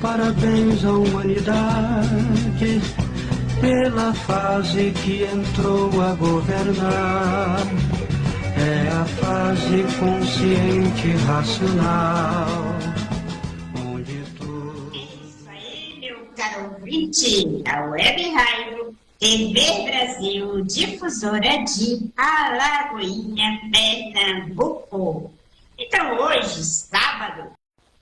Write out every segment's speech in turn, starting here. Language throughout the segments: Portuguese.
parabéns à humanidade pela fase que entrou a governar. É a fase consciente, racional, onde tudo... É isso aí, meu caro ouvinte, a Web Rádio TV Brasil, difusora de Alagoinha, Pernambuco. Então hoje, sábado,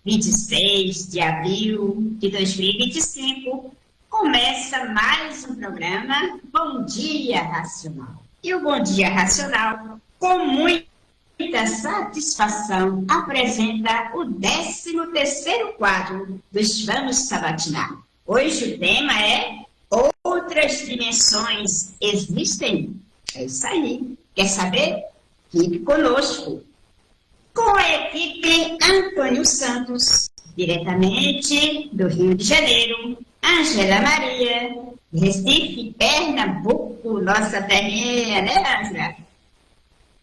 26 de abril de 2025, começa mais um programa Bom Dia Racional. E o Bom Dia Racional, com muita satisfação, apresenta o 13º quadro dos Vamos Sabatinar. Hoje o tema é Outras Dimensões Existem? É isso aí. Quer saber? Fique conosco. Com a equipe Antônio Santos, diretamente do Rio de Janeiro, Ângela Maria, Recife, Pernambuco, nossa terrinha, né, Ângela?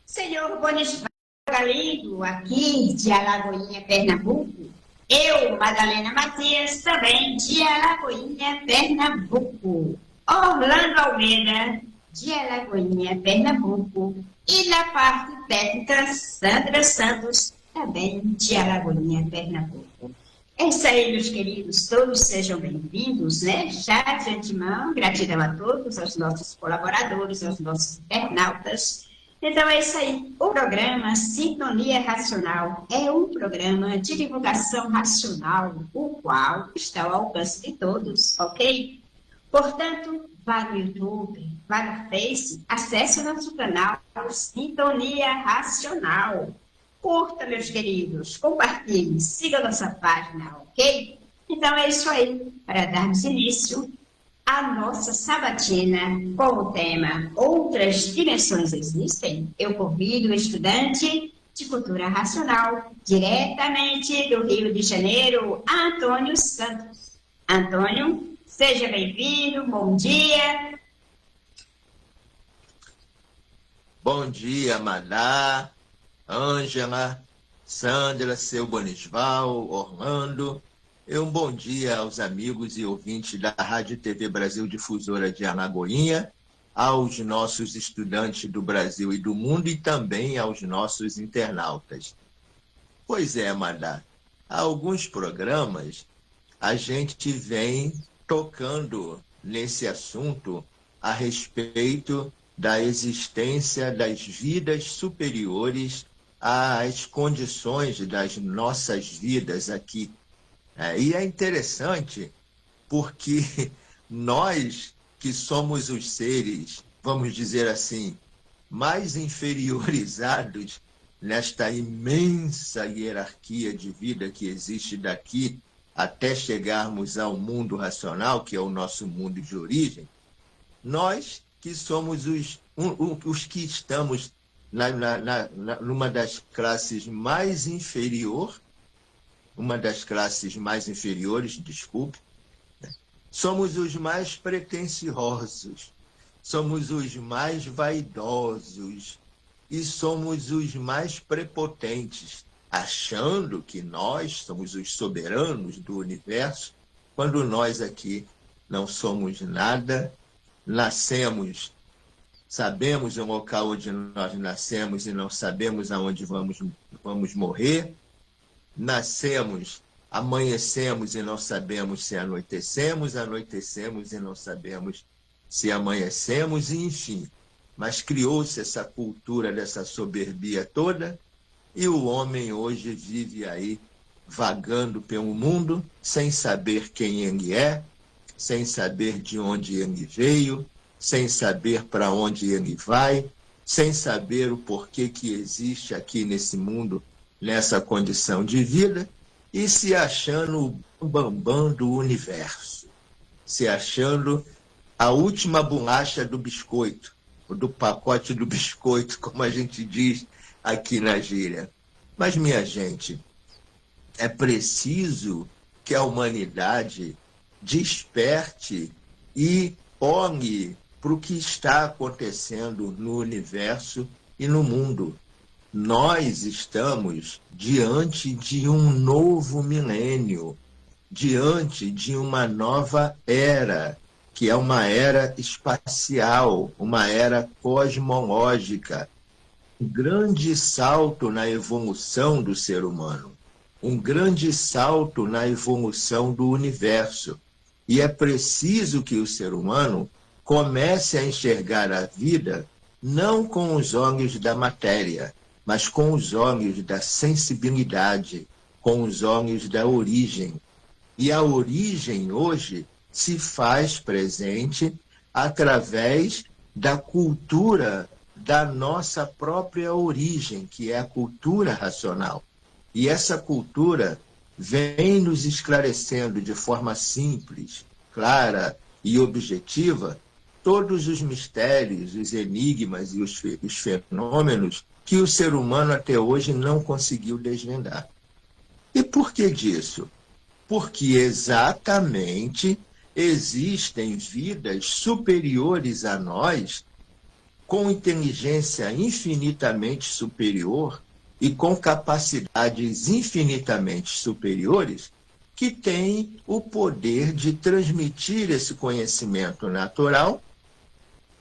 Senhor Bonisvaldo Galindo, aqui de Alagoinha, Pernambuco. Eu, Madalena Matias, também de Alagoinha, Pernambuco. Orlando Almeida, de Alagoinha, Pernambuco. E na parte técnica, Sandra Santos, também de Alagoinha, Pernambuco. É isso aí, meus queridos, todos sejam bem-vindos, né? Já de antemão, gratidão a todos, aos nossos colaboradores, aos nossos internautas. Então é isso aí, o programa Sintonia Racional é um programa de divulgação racional, o qual está ao alcance de todos, ok? Portanto, vá no YouTube, vá no Face, acesse o nosso canal Sintonia Racional. Curta, meus queridos, compartilhe, siga a nossa página, ok? Então é isso aí, para darmos início à nossa sabatina com o tema Outras Dimensões Existem? Eu convido o estudante de Cultura Racional, diretamente do Rio de Janeiro, Antônio Santos. Antônio, seja bem-vindo, bom dia. Bom dia, Maná, Ângela, Sandra, seu Bonisval, Orlando. Um bom dia aos amigos e ouvintes da Rádio TV Brasil Difusora de Alagoinha, aos nossos estudantes do Brasil e do mundo e também aos nossos internautas. Pois é, Maná, há alguns programas a gente vem tocando nesse assunto a respeito da existência das vidas superiores às condições das nossas vidas aqui. E é interessante porque nós que somos os seres, vamos dizer assim, mais inferiorizados nesta imensa hierarquia de vida que existe daqui até chegarmos ao mundo racional, que é o nosso mundo de origem, nós que somos os que estamos numa das classes mais inferiores, desculpe, somos os mais pretensiosos, somos os mais vaidosos e somos os mais prepotentes, achando que nós somos os soberanos do universo, quando nós aqui não somos nada, sabemos o local onde nós nascemos e não sabemos aonde vamos morrer, amanhecemos e não sabemos se anoitecemos e não sabemos se amanhecemos, enfim. Mas criou-se essa cultura dessa soberbia toda e o homem hoje vive aí vagando pelo mundo sem saber quem ele é, sem saber de onde ele veio, sem saber para onde ele vai, sem saber o porquê que existe aqui nesse mundo, nessa condição de vida, e se achando o bambam do universo, se achando a última bolacha do biscoito, do pacote do biscoito, como a gente diz aqui na gíria. Mas, minha gente, é preciso que a humanidade desperte e olhe para o que está acontecendo no universo e no mundo. Nós estamos diante de um novo milênio, diante de uma nova era, que é uma era espacial, uma era cosmológica. Um grande salto na evolução do ser humano, um grande salto na evolução do universo. E é preciso que o ser humano comece a enxergar a vida não com os olhos da matéria, mas com os olhos da sensibilidade, com os olhos da origem. E a origem hoje se faz presente através da cultura da nossa própria origem, que é a cultura racional. E essa cultura vem nos esclarecendo de forma simples, clara e objetiva todos os mistérios, os enigmas e os fenômenos que o ser humano até hoje não conseguiu desvendar. E por que disso? Porque exatamente existem vidas superiores a nós, com inteligência infinitamente superior e com capacidades infinitamente superiores, que têm o poder de transmitir esse conhecimento natural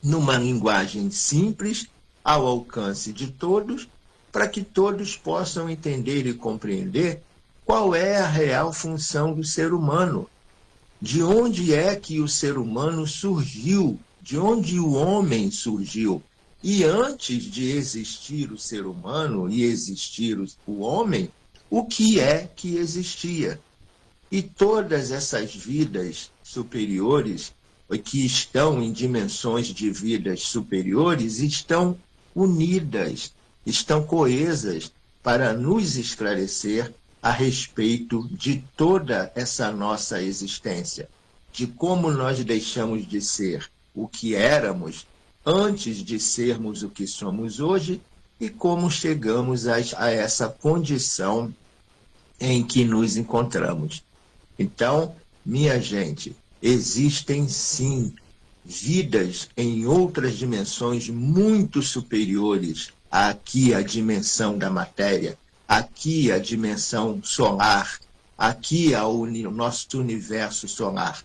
numa linguagem simples, ao alcance de todos, para que todos possam entender e compreender qual é a real função do ser humano, de onde é que o ser humano surgiu, de onde o homem surgiu. E antes de existir o ser humano e existir o homem, o que é que existia? E todas essas vidas superiores, que estão em dimensões de vidas superiores, estão unidas, estão coesas para nos esclarecer a respeito de toda essa nossa existência, de como nós deixamos de ser o que éramos antes de sermos o que somos hoje e como chegamos a essa condição em que nos encontramos. Então, minha gente, existem sim vidas em outras dimensões muito superiores aqui à dimensão da matéria, aqui à dimensão solar, aqui ao nosso universo solar.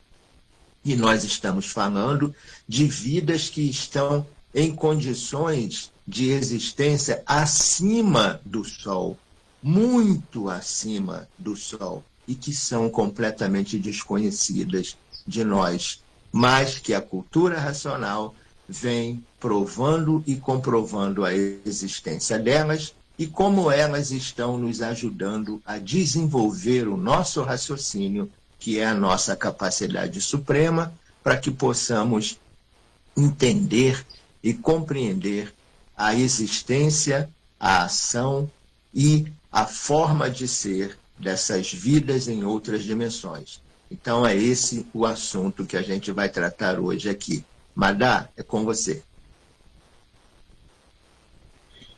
E nós estamos falando de vidas que estão em condições de existência acima do Sol, muito acima do Sol, e que são completamente desconhecidas de nós, mas que a cultura racional vem provando e comprovando a existência delas e como elas estão nos ajudando a desenvolver o nosso raciocínio, que é a nossa capacidade suprema, para que possamos entender e compreender a existência, a ação e a forma de ser dessas vidas em outras dimensões. Então é esse o assunto que a gente vai tratar hoje aqui. Madá, é com você.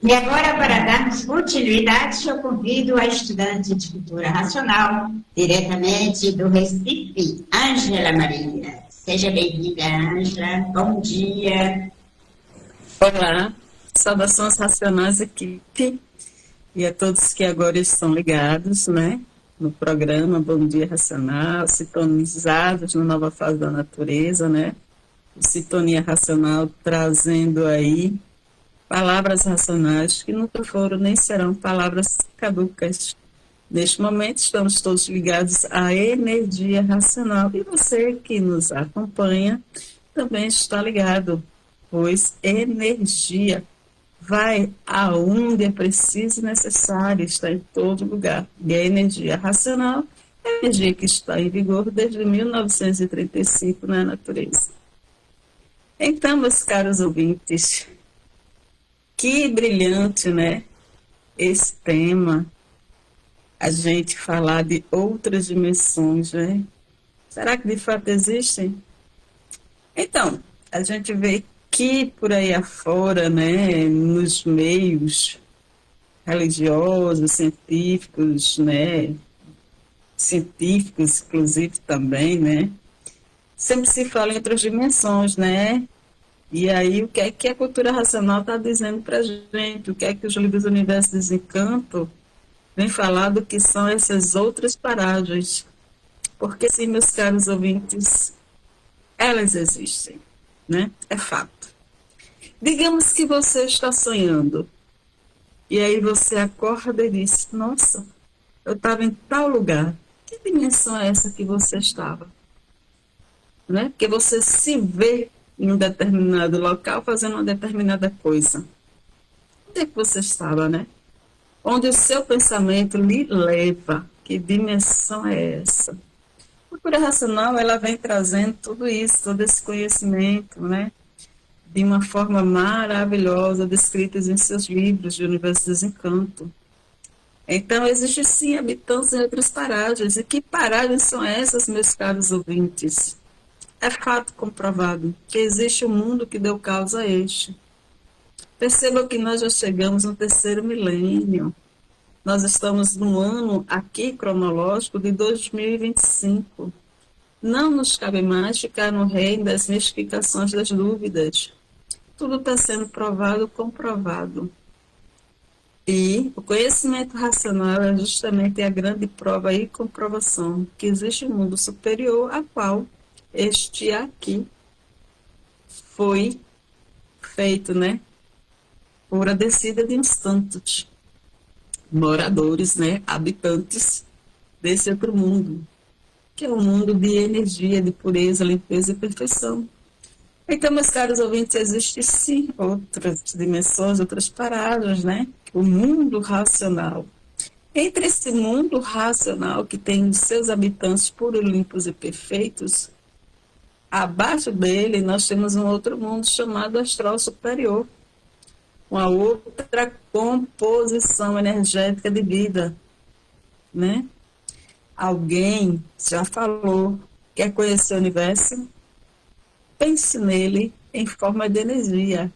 E agora, para darmos continuidade, eu convido a estudante de cultura racional, diretamente do Recife, Ângela Maria. Seja bem-vinda, Ângela. Bom dia. Olá, saudações racionais, equipe, e a todos que agora estão ligados, né, no programa Bom Dia Racional, sintonizados na nova fase da natureza, né, Sintonia Racional trazendo aí palavras racionais que nunca foram nem serão palavras caducas. Neste momento estamos todos ligados à energia racional e você que nos acompanha também está ligado, pois energia vai aonde é preciso e necessário, está em todo lugar. E a energia racional é a energia que está em vigor desde 1935 na natureza. Então, meus caros ouvintes, que brilhante, né? Esse tema, a gente falar de outras dimensões, né? Será que de fato existem? Então, a gente vê que por aí afora, né, nos meios religiosos, científicos, né, científicos, inclusive também, né, sempre se fala em outras dimensões, né, e aí o que é que a cultura racional está dizendo para a gente, o que é que os livros do Universo Desencanto vem falar do que são essas outras paragens. Porque sim, meus caros ouvintes, elas existem, né? É fato. Digamos que você está sonhando, e aí você acorda e diz, nossa, eu estava em tal lugar. Que dimensão é essa que você estava? Né? Porque você se vê em um determinado local fazendo uma determinada coisa. Onde é que você estava, né? Onde o seu pensamento lhe leva. Que dimensão é essa? A cultura racional, ela vem trazendo tudo isso, todo esse conhecimento, né? De uma forma maravilhosa, descritas em seus livros de Universo de Desencanto. Então, existem sim habitantes em outras paragens. E que paragens são essas, meus caros ouvintes? É fato comprovado que existe um mundo que deu causa a este. Perceba que nós já chegamos no 3º milênio. Nós estamos no ano aqui cronológico de 2025. Não nos cabe mais ficar no reino das mistificações das dúvidas. Tudo está sendo provado, comprovado. E o conhecimento racional é justamente a grande prova e comprovação que existe um mundo superior a qual este aqui foi feito, né, por a descida de uns tantos moradores, né, habitantes desse outro mundo, que é um mundo de energia, de pureza, limpeza e perfeição. Então, meus caros ouvintes, existem sim outras dimensões, outras paradas, né? O mundo racional. Entre esse mundo racional que tem os seus habitantes puros, limpos e perfeitos, abaixo dele nós temos um outro mundo chamado astral superior, uma outra composição energética de vida, né? Alguém já falou, quer conhecer o universo? Pense nele em forma de energia.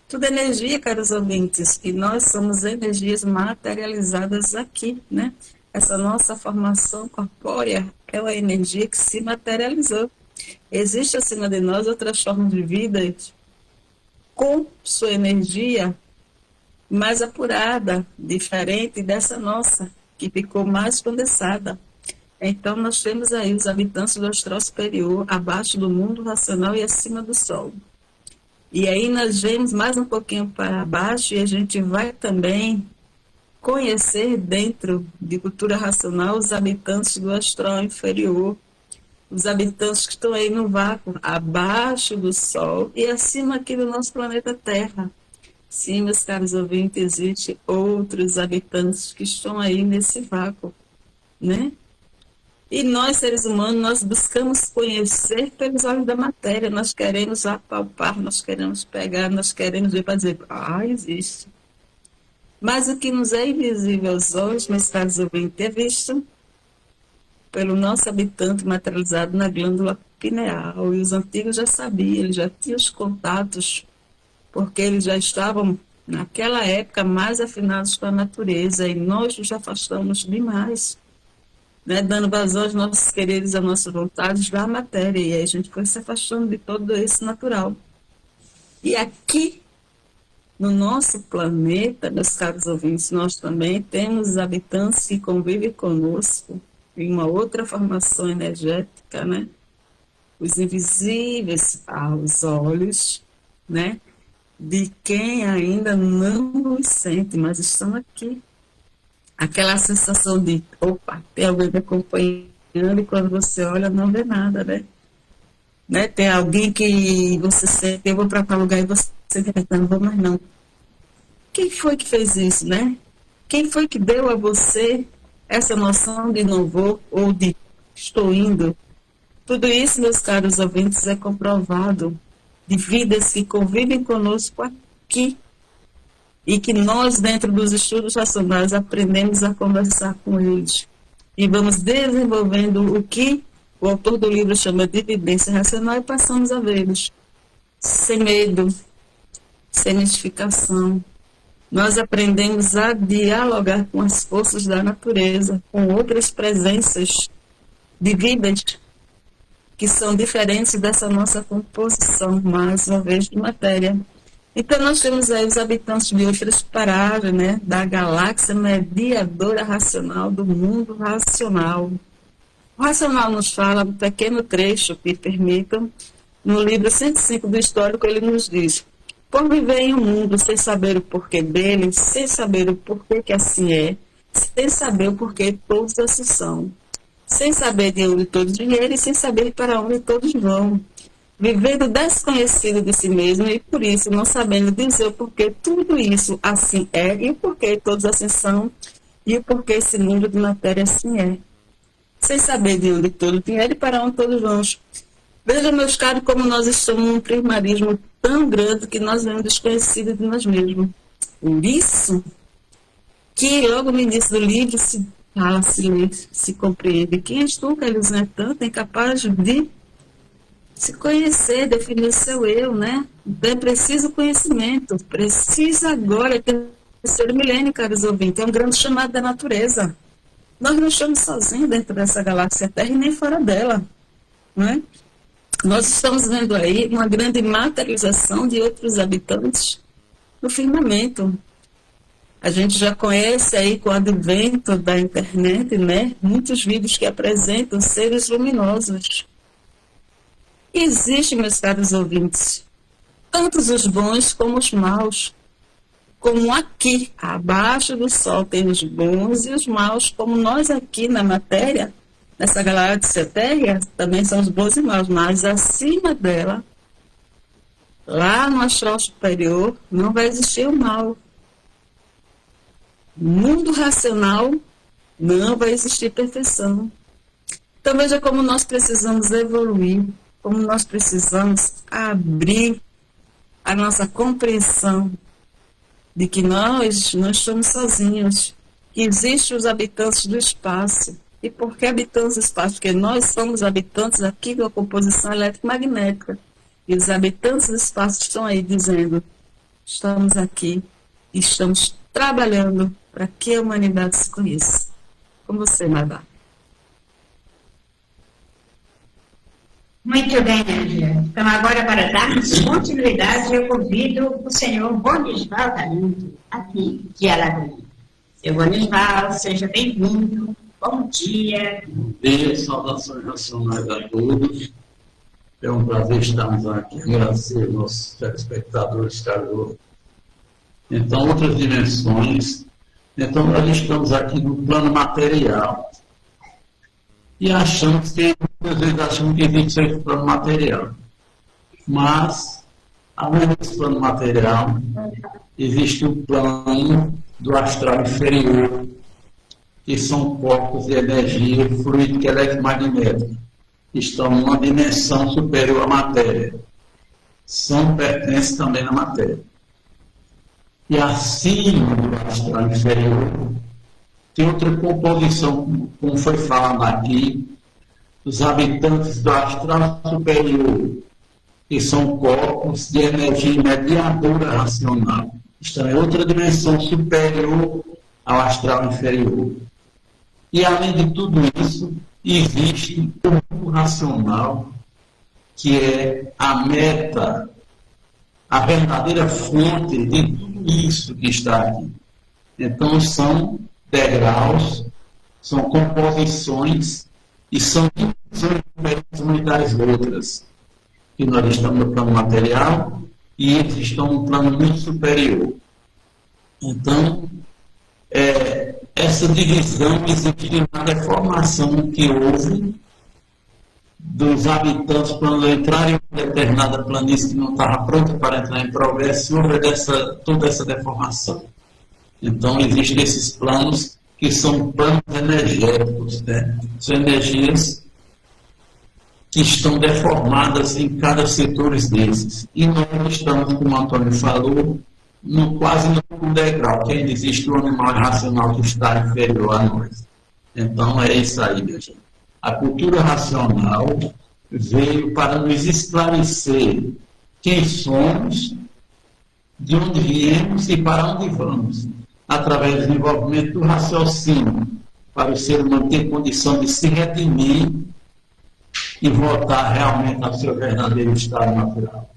Tudo é energia, caros ouvintes, e nós somos energias materializadas aqui, né? Essa nossa formação corpórea é uma energia que se materializou. Existe acima de nós outras formas de vida com sua energia mais apurada, diferente dessa nossa, que ficou mais condensada. Então, nós temos aí os habitantes do astral superior, abaixo do mundo racional e acima do sol. E aí nós vemos mais um pouquinho para baixo e a gente vai também conhecer dentro de cultura racional os habitantes do astral inferior, os habitantes que estão aí no vácuo, abaixo do sol e acima aqui do nosso planeta Terra. Sim, meus caros ouvintes, existem outros habitantes que estão aí nesse vácuo, né? E nós, seres humanos, nós buscamos conhecer pelos olhos da matéria, nós queremos apalpar, nós queremos pegar, nós queremos ver para dizer, existe. Mas o que nos é invisível aos olhos, meus caros ouvintes, é visto pelo nosso habitante materializado na glândula pineal. E os antigos já sabiam, eles já tinham os contatos, porque eles já estavam, naquela época, mais afinados com a natureza, e nós nos afastamos demais, né, dando vazão aos nossos quereres, às nossas vontades da matéria, e aí a gente foi se afastando de todo isso natural. E aqui, no nosso planeta, meus caros ouvintes, nós também temos habitantes que convivem conosco em uma outra formação energética, né? Os invisíveis aos olhos, né? De quem ainda não os sente, mas estão aqui. Aquela sensação de, opa, tem alguém me acompanhando, e quando você olha, não vê nada, né? Tem alguém que você sente, eu vou para tal lugar e você sente, não vou mais não. Quem foi que fez isso, né? Quem foi que deu a você essa noção de não vou ou de estou indo? Tudo isso, meus caros ouvintes, é comprovado de vidas que convivem conosco aqui, e que nós, dentro dos estudos racionais, aprendemos a conversar com eles. E vamos desenvolvendo o que o autor do livro chama de evidência racional e passamos a vê-los. Sem medo, sem mistificação. Nós aprendemos a dialogar com as forças da natureza, com outras presenças de vidas que são diferentes dessa nossa composição, mais uma vez, de matéria. Então, nós temos aí os habitantes de outras paradas, né, da galáxia mediadora racional, do mundo racional. O Racional nos fala, um pequeno trecho, me permitam, no livro 105 do Histórico, ele nos diz: por viver em um mundo sem saber o porquê dele, sem saber o porquê que assim é, sem saber o porquê todos assim são, sem saber de onde todos vieram e sem saber para onde todos vão, vivendo desconhecido de si mesmo e por isso não sabendo dizer o porquê tudo isso assim é e o porquê todos assim são e o porquê esse mundo de matéria assim é, sem saber de onde todos vieram e para onde todos vão. Veja, meus caros, como nós estamos num primarismo tão grande que nós vemos desconhecidos de nós mesmos. Por isso que logo no início do livro se fala, se lê, se compreende. Quem és tu, Carlos, é tanto incapaz de se conhecer, definir seu eu, né? Então é preciso conhecimento, precisa agora, terceiro milênio, caros ouvintes, é um grande chamado da natureza. Nós não estamos sozinhos dentro dessa galáxia Terra e nem fora dela, né? Nós estamos vendo aí uma grande materialização de outros habitantes no firmamento. A gente já conhece aí com o advento da internet, né? Muitos vídeos que apresentam seres luminosos. Existem, meus caros ouvintes, tantos os bons como os maus. Como aqui, abaixo do sol, tem os bons e os maus, como nós aqui na matéria, nessa galáxia Terra, também são os bons e maus, mas acima dela, lá no astral superior, não vai existir o mal. No mundo racional, não vai existir perfeição. Então veja como nós precisamos evoluir, como nós precisamos abrir a nossa compreensão de que nós não estamos sozinhos, que existem os habitantes do espaço. E por que habitantes do espaço? Porque nós somos habitantes aqui da composição eletromagnética. E os habitantes do espaço estão aí dizendo: estamos aqui, estamos trabalhando para que a humanidade se conheça. Com você, Madá. Muito bem, Ângela. Então, agora, para darmos continuidade, eu convido o senhor Bonisval Taranto, aqui de Alagoinha. Seu Bonisval, seja bem-vindo. Bom dia. Bom dia, saudações racionais a todos. É um prazer estarmos aqui, agradecer aos nossos telespectadores, Carlos. Então, outras dimensões. Então, nós estamos aqui no plano material. E achamos que, muitas vezes, achamos que existe esse plano material. Mas, além desse plano material, existe o plano do astral inferior, que são corpos de energia fluídica e eletromagnética, que estão numa dimensão superior à matéria. Pertencem também à matéria. E acima do astral inferior, tem outra composição, como foi falado aqui, os habitantes do astral superior, que são corpos de energia mediadora racional. Isto é outra dimensão superior ao astral inferior. E, além de tudo isso, existe o mundo racional, que é a meta, a verdadeira fonte de tudo isso que está aqui. Então, são degraus, são composições e são dimensões diferentes umas das outras. E nós estamos no plano material e eles estão no plano muito superior. Então, essa divisão existe na deformação que houve dos habitantes quando entraram em uma determinada planície que não estava pronta para entrar em progresso, houve toda essa deformação. Então, existem esses planos que são planos energéticos, né? São energias que estão deformadas em cada setor desses. E nós estamos, como o Antônio falou, quase no degrau, que ainda existe um animal racional que está inferior a nós. Então, é isso aí, minha gente. A cultura racional veio para nos esclarecer quem somos, de onde viemos e para onde vamos, através do desenvolvimento do raciocínio, para o ser humano ter condição de se redimir e voltar realmente ao seu verdadeiro estado natural.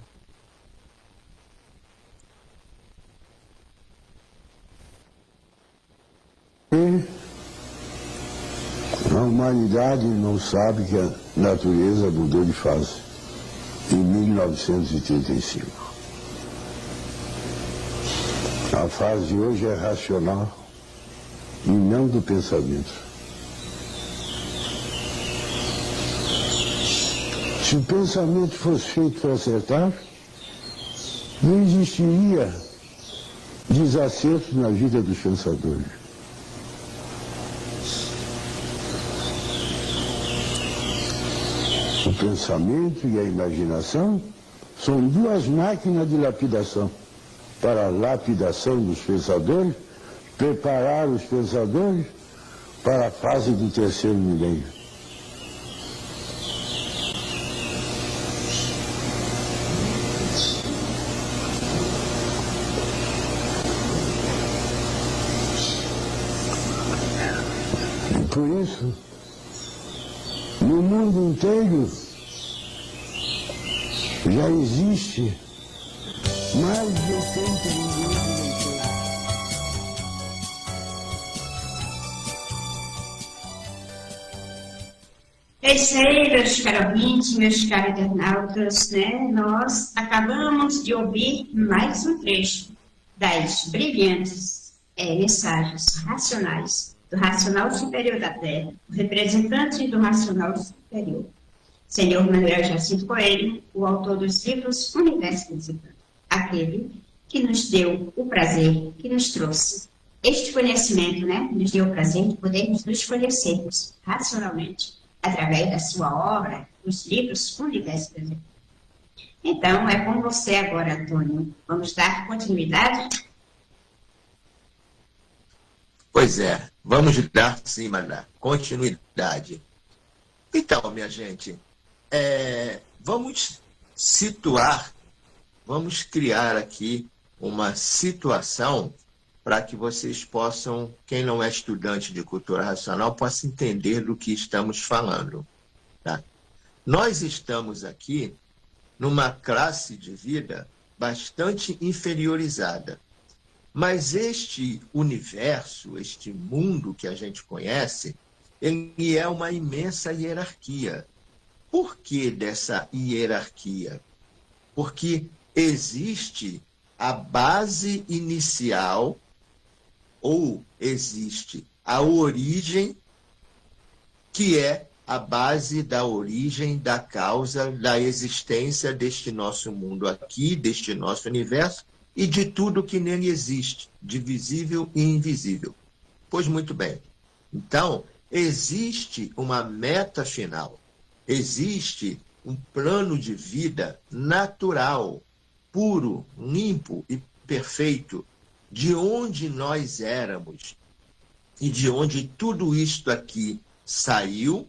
A humanidade humanidade não sabe que a natureza mudou de fase em 1935. A fase de hoje é racional e não do pensamento. Se o pensamento fosse feito para acertar, não existiria desacerto na vida dos pensadores. O pensamento e a imaginação são duas máquinas de lapidação. Para a lapidação dos pensadores, preparar os pensadores para a fase do terceiro milênio. E por isso, no mundo inteiro já existe mais de 80 milhões de leitores. É isso aí, meus caros ouvintes, meus caros internautas, né? Nós acabamos de ouvir mais um trecho das brilhantes mensagens racionais do Racional Superior da Terra, o representante do Racional Superior, Senhor Manuel Jacinto Coelho, o autor dos livros Universo Visitante, aquele que nos deu o prazer, que nos trouxe este conhecimento, né? Nos deu o prazer de podermos nos conhecermos racionalmente, através da sua obra, os livros Universo Visitante. Então, é com você agora, Antônio. Vamos dar continuidade? Pois é, vamos dar sim, Maná, continuidade. Então, minha gente, vamos situar, vamos criar aqui uma situação para que vocês possam, quem não é estudante de cultura racional, possa entender do que estamos falando. Tá? Nós estamos aqui numa classe de vida bastante inferiorizada. Mas este universo, este mundo que a gente conhece, ele é uma imensa hierarquia. Por que dessa hierarquia? Porque existe a base inicial, ou existe a origem, que é a base da origem, da causa, da existência deste nosso mundo aqui, deste nosso universo, e de tudo que nele existe, de visível e invisível. Pois muito bem. Então, existe uma meta final, existe um plano de vida natural, puro, limpo e perfeito, de onde nós éramos e de onde tudo isto aqui saiu,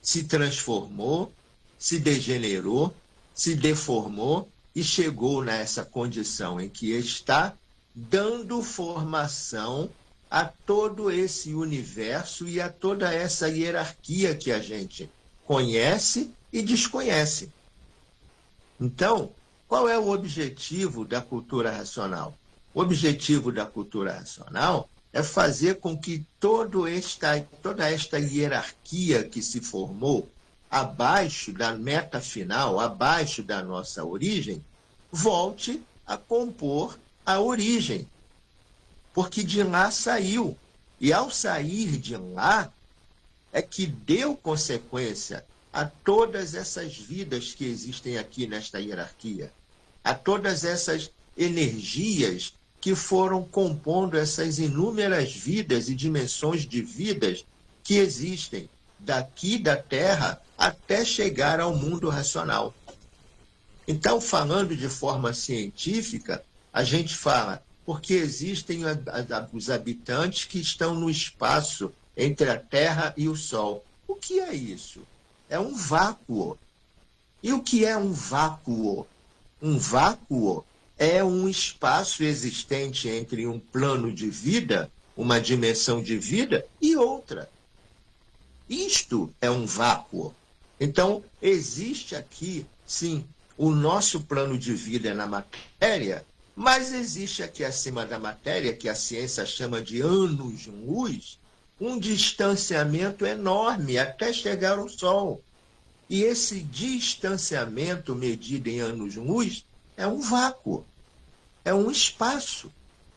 se transformou, se degenerou, se deformou e chegou nessa condição em que está, dando formação a todo esse universo e a toda essa hierarquia que a gente conhece e desconhece. Então, qual é o objetivo da cultura racional? O objetivo da cultura racional é fazer com que toda esta hierarquia que se formou abaixo da meta final, abaixo da nossa origem, volte a compor a origem. Porque de lá saiu. E ao sair de lá, é que deu consequência a todas essas vidas que existem aqui nesta hierarquia, a todas essas energias que foram compondo essas inúmeras vidas e dimensões de vidas que existem daqui da Terra até chegar ao mundo racional. Então, falando de forma científica, a gente fala porque existem os habitantes que estão no espaço entre a Terra e o Sol. O que é isso? É um vácuo. E o que é um vácuo? Um vácuo é um espaço existente entre um plano de vida, uma dimensão de vida, e outra. Isto é um vácuo. Então, existe aqui, sim, o nosso plano de vida na matéria, mas existe aqui acima da matéria, que a ciência chama de anos-luz, um distanciamento enorme até chegar ao Sol. E esse distanciamento medido em anos-luz é um vácuo, é um espaço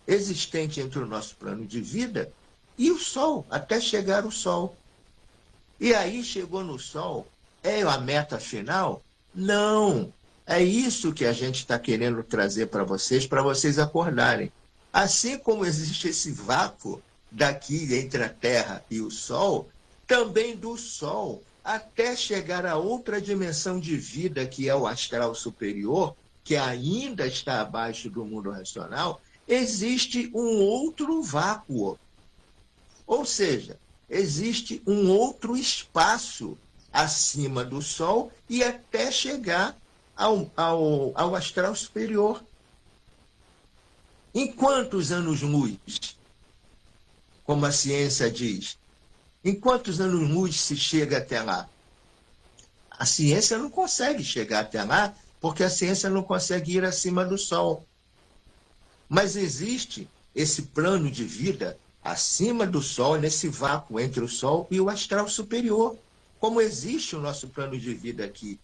existente entre o nosso plano de vida e o Sol, até chegar ao Sol. E aí chegou no Sol, é a meta final? Não, é isso que a gente está querendo trazer para vocês acordarem. Assim como existe esse vácuo daqui entre a Terra e o Sol, também do Sol até chegar a outra dimensão de vida, que é o astral superior, que ainda está abaixo do mundo racional, existe um outro vácuo. Ou seja, existe um outro espaço acima do Sol e até chegar ao astral superior. Em quantos anos-luz, como a ciência diz, em quantos anos-luz se chega até lá? A ciência não consegue chegar até lá, porque a ciência não consegue ir acima do Sol. Mas existe esse plano de vida acima do Sol, nesse vácuo entre o Sol e o astral superior. Como existe o nosso plano de vida aqui,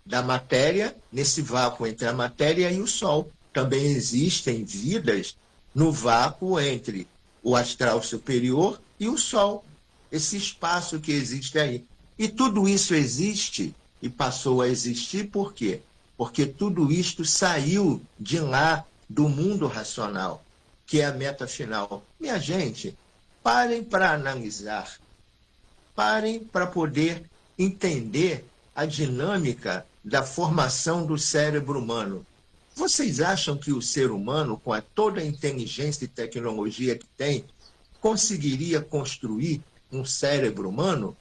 da matéria, nesse vácuo entre a matéria e o Sol. Também existem vidas no vácuo entre o astral superior e o Sol. Esse espaço que existe aí. E tudo isso existe e passou a existir por quê? Porque tudo isto saiu de lá do mundo racional, que é a meta final. Minha gente, parem para analisar, parem para poder entender a dinâmica da formação do cérebro humano. Vocês acham que o ser humano, com toda a inteligência e tecnologia que tem, conseguiria construir um cérebro humano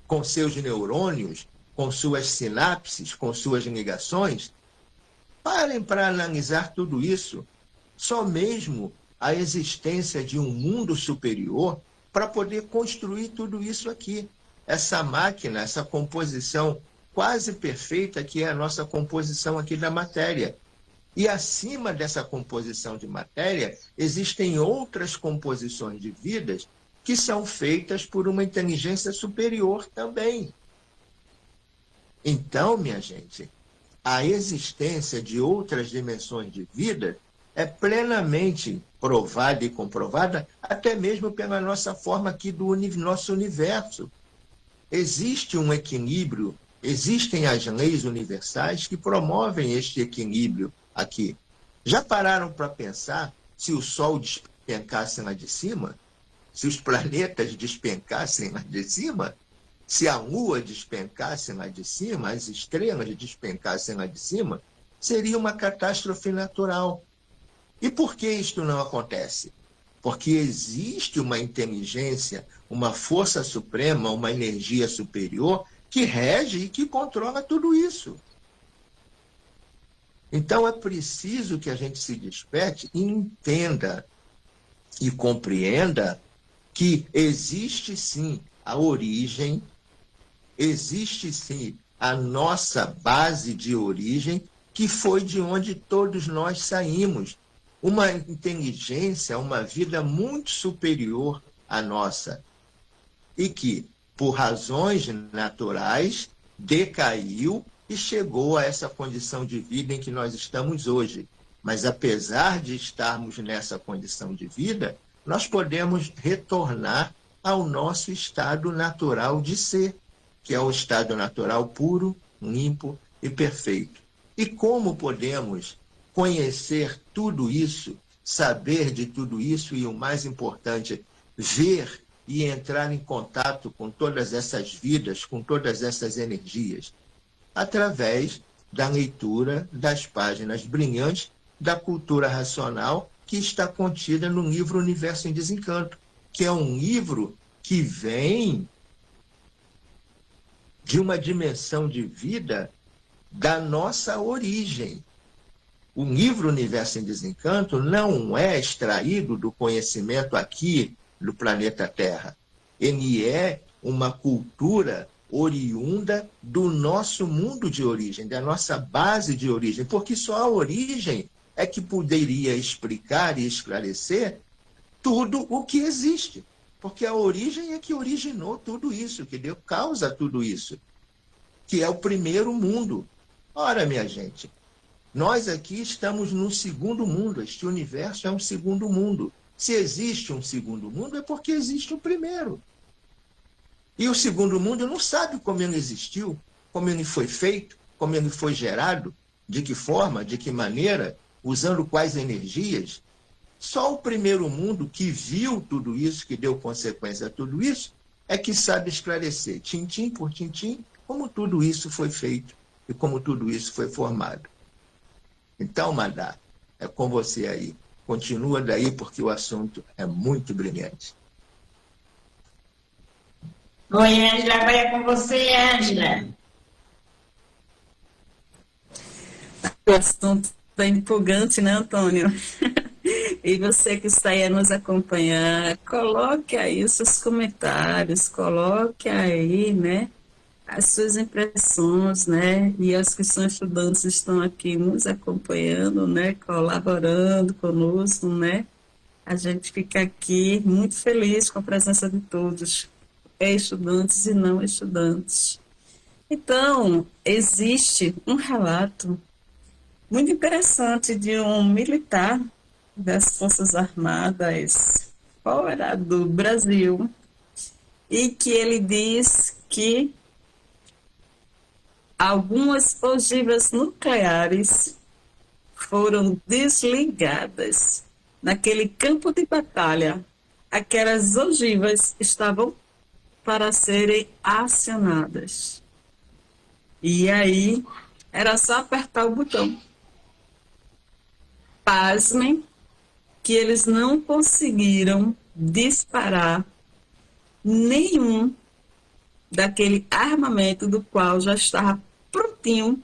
com seus neurônios, com suas sinapses, com suas ligações? Parem para analisar tudo isso. Só mesmo a existência de um mundo superior para poder construir tudo isso aqui. Essa máquina, essa composição quase perfeita que é a nossa composição aqui da matéria. E acima dessa composição de matéria, existem outras composições de vidas que são feitas por uma inteligência superior também. Então, minha gente, a existência de outras dimensões de vida é plenamente provada e comprovada, até mesmo pela nossa forma aqui do nosso universo. Existe um equilíbrio, existem as leis universais que promovem este equilíbrio aqui. Já pararam para pensar se o Sol despencasse lá de cima? Se os planetas despencassem lá de cima? Se a Lua despencasse lá de cima, as estrelas despencassem lá de cima, seria uma catástrofe natural. E por que isto não acontece? Porque existe uma inteligência, uma força suprema, uma energia superior que rege e que controla tudo isso. Então é preciso que a gente se desperte e entenda e compreenda que existe sim a origem, existe sim a nossa base de origem, que foi de onde todos nós saímos. Uma inteligência, uma vida muito superior à nossa. E que, por razões naturais, decaiu e chegou a essa condição de vida em que nós estamos hoje. Mas apesar de estarmos nessa condição de vida, nós podemos retornar ao nosso estado natural de ser, que é o estado natural puro, limpo e perfeito. E como podemos conhecer tudo isso, saber de tudo isso e, o mais importante, ver e entrar em contato com todas essas vidas, com todas essas energias? Através da leitura das páginas brilhantes da cultura racional que está contida no livro Universo em Desencanto, que é um livro que vem de uma dimensão de vida da nossa origem. O livro Universo em Desencanto não é extraído do conhecimento aqui do planeta Terra. Ele é uma cultura oriunda do nosso mundo de origem, da nossa base de origem, porque só a origem é que poderia explicar e esclarecer tudo o que existe. Porque a origem é que originou tudo isso, que deu causa a tudo isso, que é o primeiro mundo. Ora, minha gente, nós aqui estamos no segundo mundo, este universo é um segundo mundo. Se existe um segundo mundo, é porque existe um primeiro. E o segundo mundo não sabe como ele existiu, como ele foi feito, como ele foi gerado, de que forma, de que maneira, usando quais energias. Só o primeiro mundo que viu tudo isso, que deu consequência a tudo isso, é que sabe esclarecer, tintim por tintim, como tudo isso foi feito e como tudo isso foi formado. Então, Madá, é com você aí. Continua daí, porque o assunto é muito brilhante. Oi, Ângela, agora é com você, Ângela. O assunto é empolgante, né, Antônio? E você que está aí a nos acompanhar, coloque aí os seus comentários, coloque aí, né, as suas impressões, né, e as que são estudantes estão aqui nos acompanhando, né, colaborando conosco, né, a gente fica aqui muito feliz com a presença de todos, estudantes e não estudantes. Então, existe um relato muito interessante de um militar das Forças Armadas fora do Brasil, e que ele diz que algumas ogivas nucleares foram desligadas naquele campo de batalha. Aquelas ogivas estavam para serem acionadas. E aí era só apertar o botão. Pasmem que eles não conseguiram disparar nenhum daquele armamento do qual já estava prontinho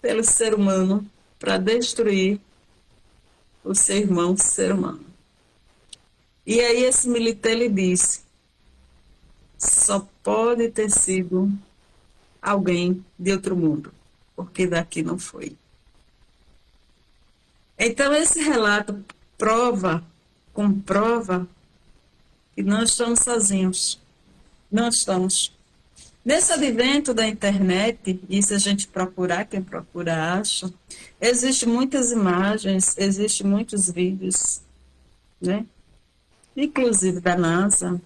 pelo ser humano para destruir o seu irmão ser humano. E aí esse militar ele disse, só pode ter sido alguém de outro mundo, porque daqui não foi. Então, esse relato comprova que não estamos sozinhos. Não estamos. Nesse advento da internet, e se a gente procurar, quem procura acha, existem muitas imagens, existem muitos vídeos, né? Inclusive da NASA,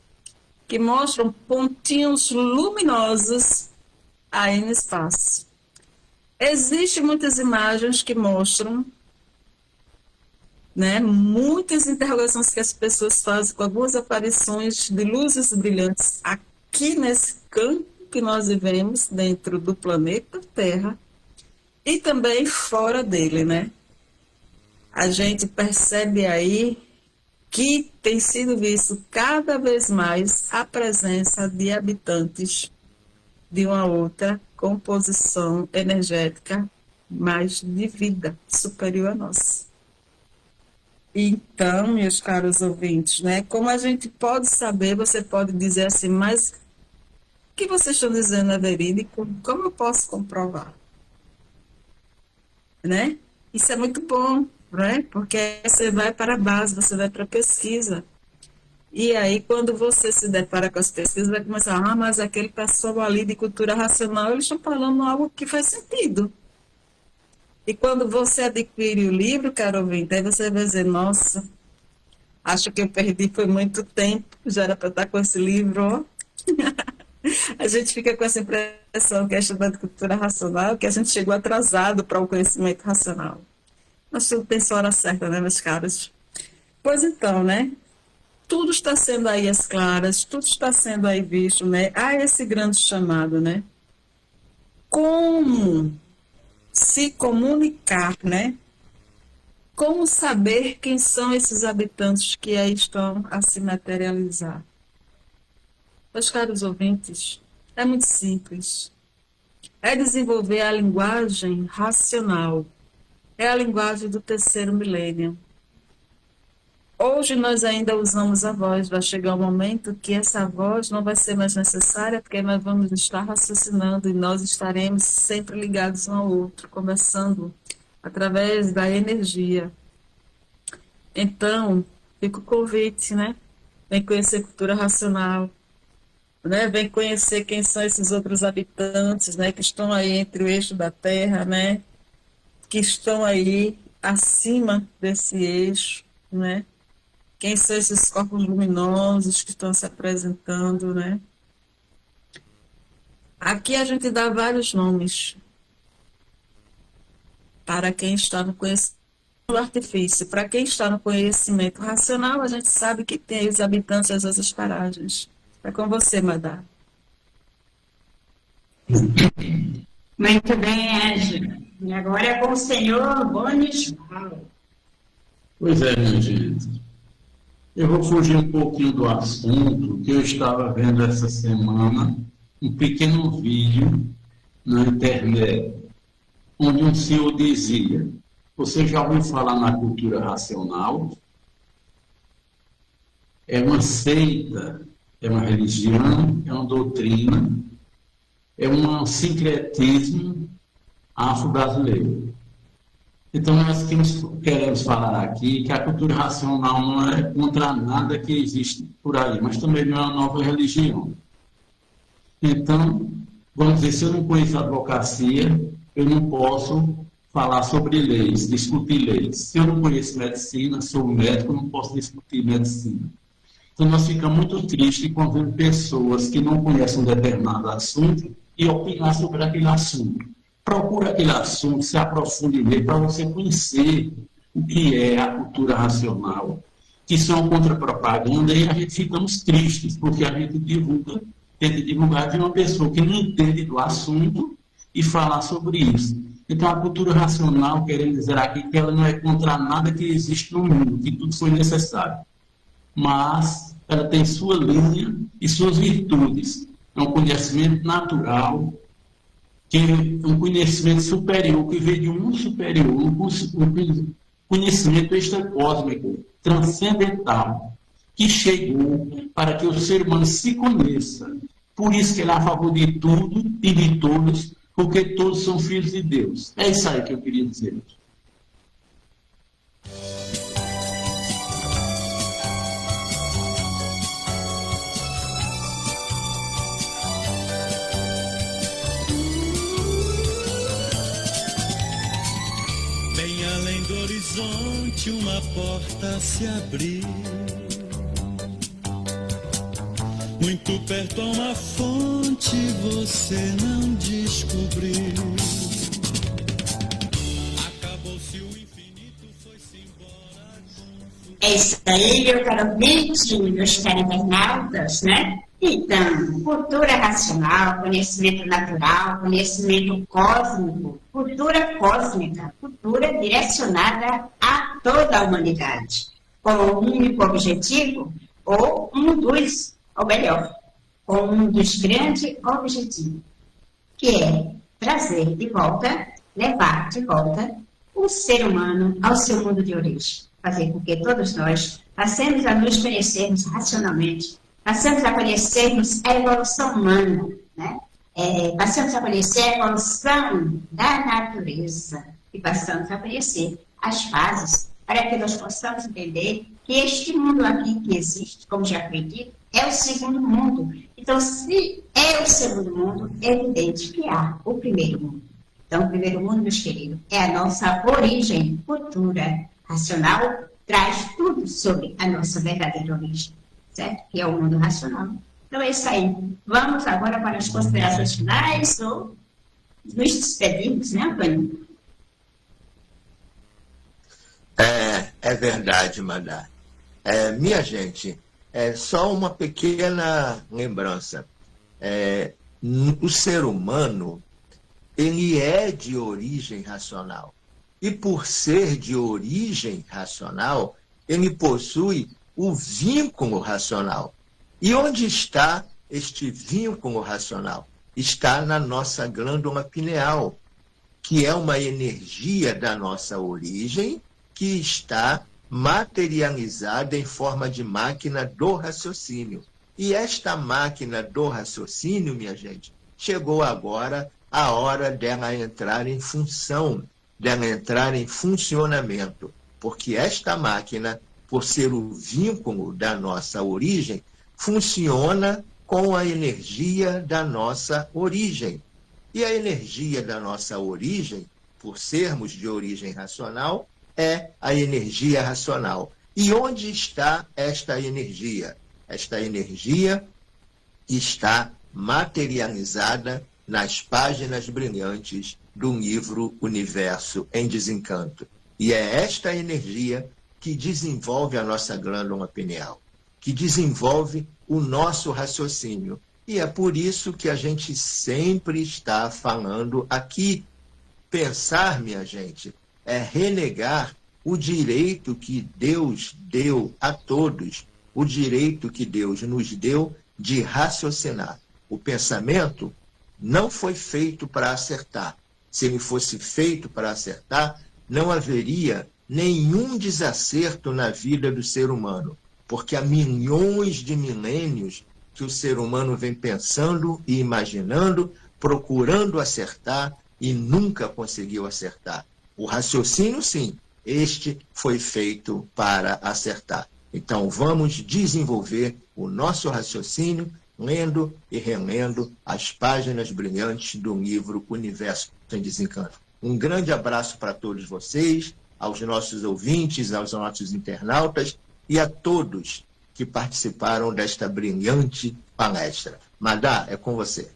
que mostram pontinhos luminosos aí no espaço. Existem muitas imagens que mostram, né, muitas interrogações que as pessoas fazem com algumas aparições de luzes brilhantes aqui nesse campo que nós vivemos, dentro do planeta Terra, e também fora dele, né? A gente percebe aí que tem sido visto cada vez mais a presença de habitantes de uma outra composição energética, mais de vida superior a nossa. Então, meus caros ouvintes, né, como a gente pode saber, você pode dizer assim, mas o que vocês estão dizendo é verídico? Como eu posso comprovar? Né? Isso é muito bom, né? Porque você vai para a base, você vai para a pesquisa. E aí, quando você se depara com as pesquisas, vai começar, mas aquele pessoal ali de cultura racional, eles estão falando algo que faz sentido. E quando você adquire o livro, caro ouvinte, aí você vai dizer, nossa, acho que eu perdi foi muito tempo, já era para estar com esse livro, ó. A gente fica com essa impressão que é estudante de cultura racional, que a gente chegou atrasado para o conhecimento racional. Mas tudo tem sua hora certa, né, meus caros? Pois então, né? Tudo está sendo aí às claras, tudo está sendo aí visto, né? Há esse grande chamado, né? Como se comunicar, né? Como saber quem são esses habitantes que aí estão a se materializar? Meus caros ouvintes, é muito simples. É desenvolver a linguagem racional. É a linguagem do terceiro milênio. Hoje nós ainda usamos a voz, vai chegar um momento que essa voz não vai ser mais necessária, porque nós vamos estar raciocinando e nós estaremos sempre ligados um ao outro, conversando através da energia. Então, fica o convite, né? vem conhecer cultura racional, né? Vem conhecer quem são esses outros habitantes, né? Que estão aí entre o eixo da Terra, né? Que estão aí acima desse eixo, né? Quem são esses corpos luminosos que estão se apresentando, né? Aqui a gente dá vários nomes para quem está no conhecimento do artifício. Para quem está no conhecimento racional, a gente sabe que tem os habitantes dessas paragens. É com você, Madá. Muito bem, Ângela. E agora é com o senhor Bonisval. Pois é, minha gente. Eu vou fugir um pouquinho do assunto, que eu estava vendo essa semana um pequeno vídeo na internet, onde um senhor dizia: você já ouviu falar na cultura racional? É uma seita, é uma religião, é uma doutrina, é um sincretismo afro-brasileiro. Então, nós queremos falar aqui que a cultura racional não é contra nada que existe por aí, mas também não é uma nova religião. Então, vamos dizer, se eu não conheço a advocacia, eu não posso falar sobre leis, discutir leis. Se eu não conheço medicina, sou médico, não posso discutir medicina. Então, nós ficamos muito tristes quando vemos pessoas que não conhecem um determinado assunto e opinar sobre aquele assunto. Procura aquele assunto, se aprofunde nele para você conhecer o que é a cultura racional, que isso é uma contra-propaganda, e a gente ficamos tristes, porque a gente tenta divulgar de uma pessoa que não entende do assunto e falar sobre isso. Então, a cultura racional, querendo dizer aqui que ela não é contra nada que existe no mundo, que tudo foi necessário, mas ela tem sua linha e suas virtudes. É um conhecimento natural, que é um conhecimento superior, que veio de um mundo superior, um conhecimento extracósmico, transcendental, que chegou para que o ser humano se conheça. Por isso que ele é a favor de tudo e de todos, porque todos são filhos de Deus. É isso aí que eu queria dizer. Do horizonte uma porta se abriu, muito perto a uma fonte você não descobriu. Acabou-se o infinito, foi-se embora. É isso aí, meu caro ouvinte, meus caros internautas, né? Então, cultura racional, conhecimento natural, conhecimento cósmico, cultura cósmica, cultura direcionada a toda a humanidade, com um único objetivo, ou melhor, com um dos grandes objetivos, que é trazer de volta, levar de volta o ser humano ao seu mundo de origem, fazer com que todos nós passemos a nos conhecermos racionalmente, passamos a conhecermos a evolução humana, né? Passamos a conhecer a evolução da natureza e passamos a conhecer as fases para que nós possamos entender que este mundo aqui que existe, como já foi dito, é o segundo mundo. Então, se é o segundo mundo, é evidente que há o primeiro mundo. Então, o primeiro mundo, meus queridos, é a nossa origem, cultura racional, traz tudo sobre a nossa verdadeira origem, certo? Que é o mundo racional. Então é isso aí. Vamos agora para as considerações finais ou nos despedirmos, né, Antônio? É verdade, Madá. Minha gente, só uma pequena lembrança. O ser humano, ele é de origem racional. E por ser de origem racional, ele possui o vínculo racional. E onde está este vínculo racional? Está na nossa glândula pineal, que é uma energia da nossa origem que está materializada em forma de máquina do raciocínio. E esta máquina do raciocínio, minha gente, chegou agora a hora dela entrar em função, dela entrar em funcionamento, porque esta máquina por ser o vínculo da nossa origem, funciona com a energia da nossa origem. E a energia da nossa origem, por sermos de origem racional, é a energia racional. E onde está esta energia? Esta energia está materializada nas páginas brilhantes do livro Universo em Desencanto. E é esta energia que desenvolve a nossa glândula pineal, que desenvolve o nosso raciocínio. E é por isso que a gente sempre está falando aqui. Pensar, minha gente, é renegar o direito que Deus deu a todos, o direito que Deus nos deu de raciocinar. O pensamento não foi feito para acertar. Se ele fosse feito para acertar, não haveria nenhum desacerto na vida do ser humano, porque há milhões de milênios que o ser humano vem pensando e imaginando, procurando acertar e nunca conseguiu acertar. O raciocínio, sim, este foi feito para acertar. Então, vamos desenvolver o nosso raciocínio lendo e relendo as páginas brilhantes do livro Universo em Desencanto. Um grande abraço para todos vocês, aos nossos ouvintes, aos nossos internautas e a todos que participaram desta brilhante palestra. Madá, é com você.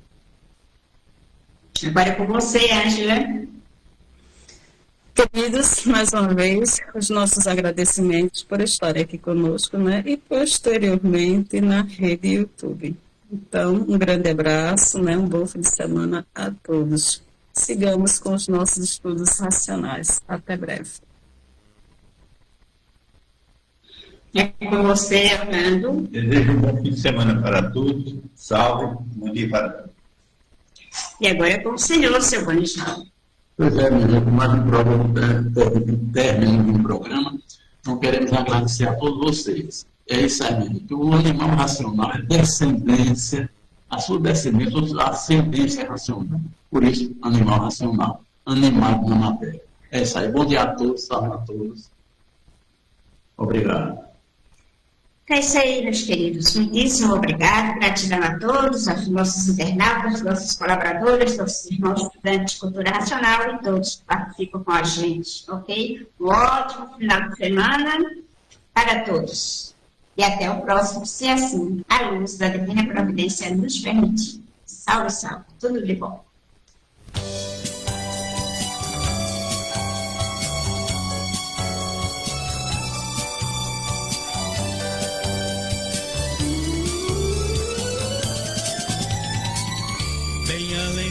Agora é com você, Ângela. Queridos, mais uma vez, os nossos agradecimentos por estarem aqui conosco, né? E posteriormente na rede YouTube. Então, um grande abraço, né? Um bom fim de semana a todos. Sigamos com os nossos estudos racionais. Até breve. É com você, Armando. Desejo um bom fim de semana para todos. Salve, bom dia para todos. E agora é com o senhor, seu Bonisval. Pois é, minha gente, mais um programa, término de um programa. Então, queremos agradecer a todos vocês. É isso aí, minha gente. O animal racional é descendência, a sua descendência, a ascendência racional. Por isso, animal racional, animado na matéria. É isso aí. Bom dia a todos, salve a todos. Obrigado. É isso aí, meus queridos. Muitíssimo obrigado. Gratidão a todos, aos nossos internautas, nossos colaboradores, nossos irmãos estudantes de cultura racional e todos que participam com a gente, ok? Um ótimo final de semana para todos. E até o próximo, se assim a luz da Divina Providência nos permitir. Salve, salve. Tudo de bom.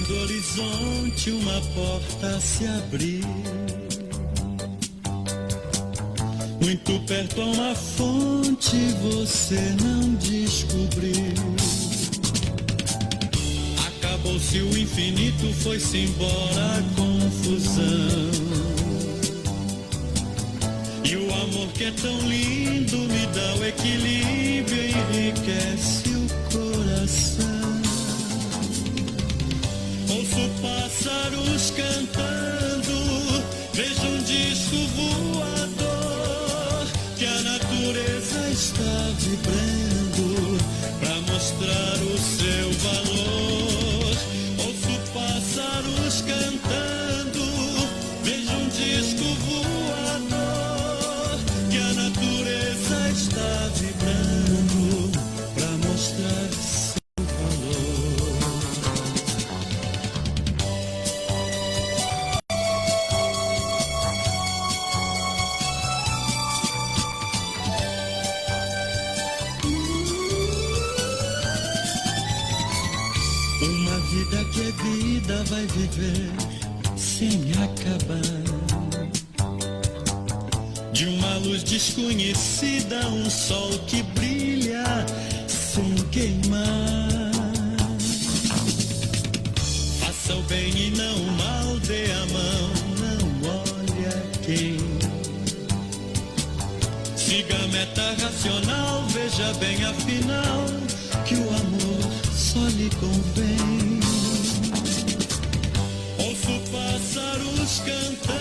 Do horizonte uma porta se abriu, muito perto a uma fonte você não descobriu. Acabou-se o infinito, foi-se embora a confusão, e o amor que é tão lindo me dá o equilíbrio e enriquece o coração. Ouço pássaros cantando, vejo um disco voador, que a natureza está vibrando para mostrar o seu valor. Ouço pássaros cantando, vejo um disco voador, que a natureza está vibrando para mostrar seu valor. Vida que é vida vai viver sem acabar. De uma luz desconhecida, um sol que brilha sem queimar. Faça o bem e não o mal, dê a mão, não olhe a quem. Siga a meta racional, veja bem afinal que o amor só lhe convém. Ouço pássaros cantar.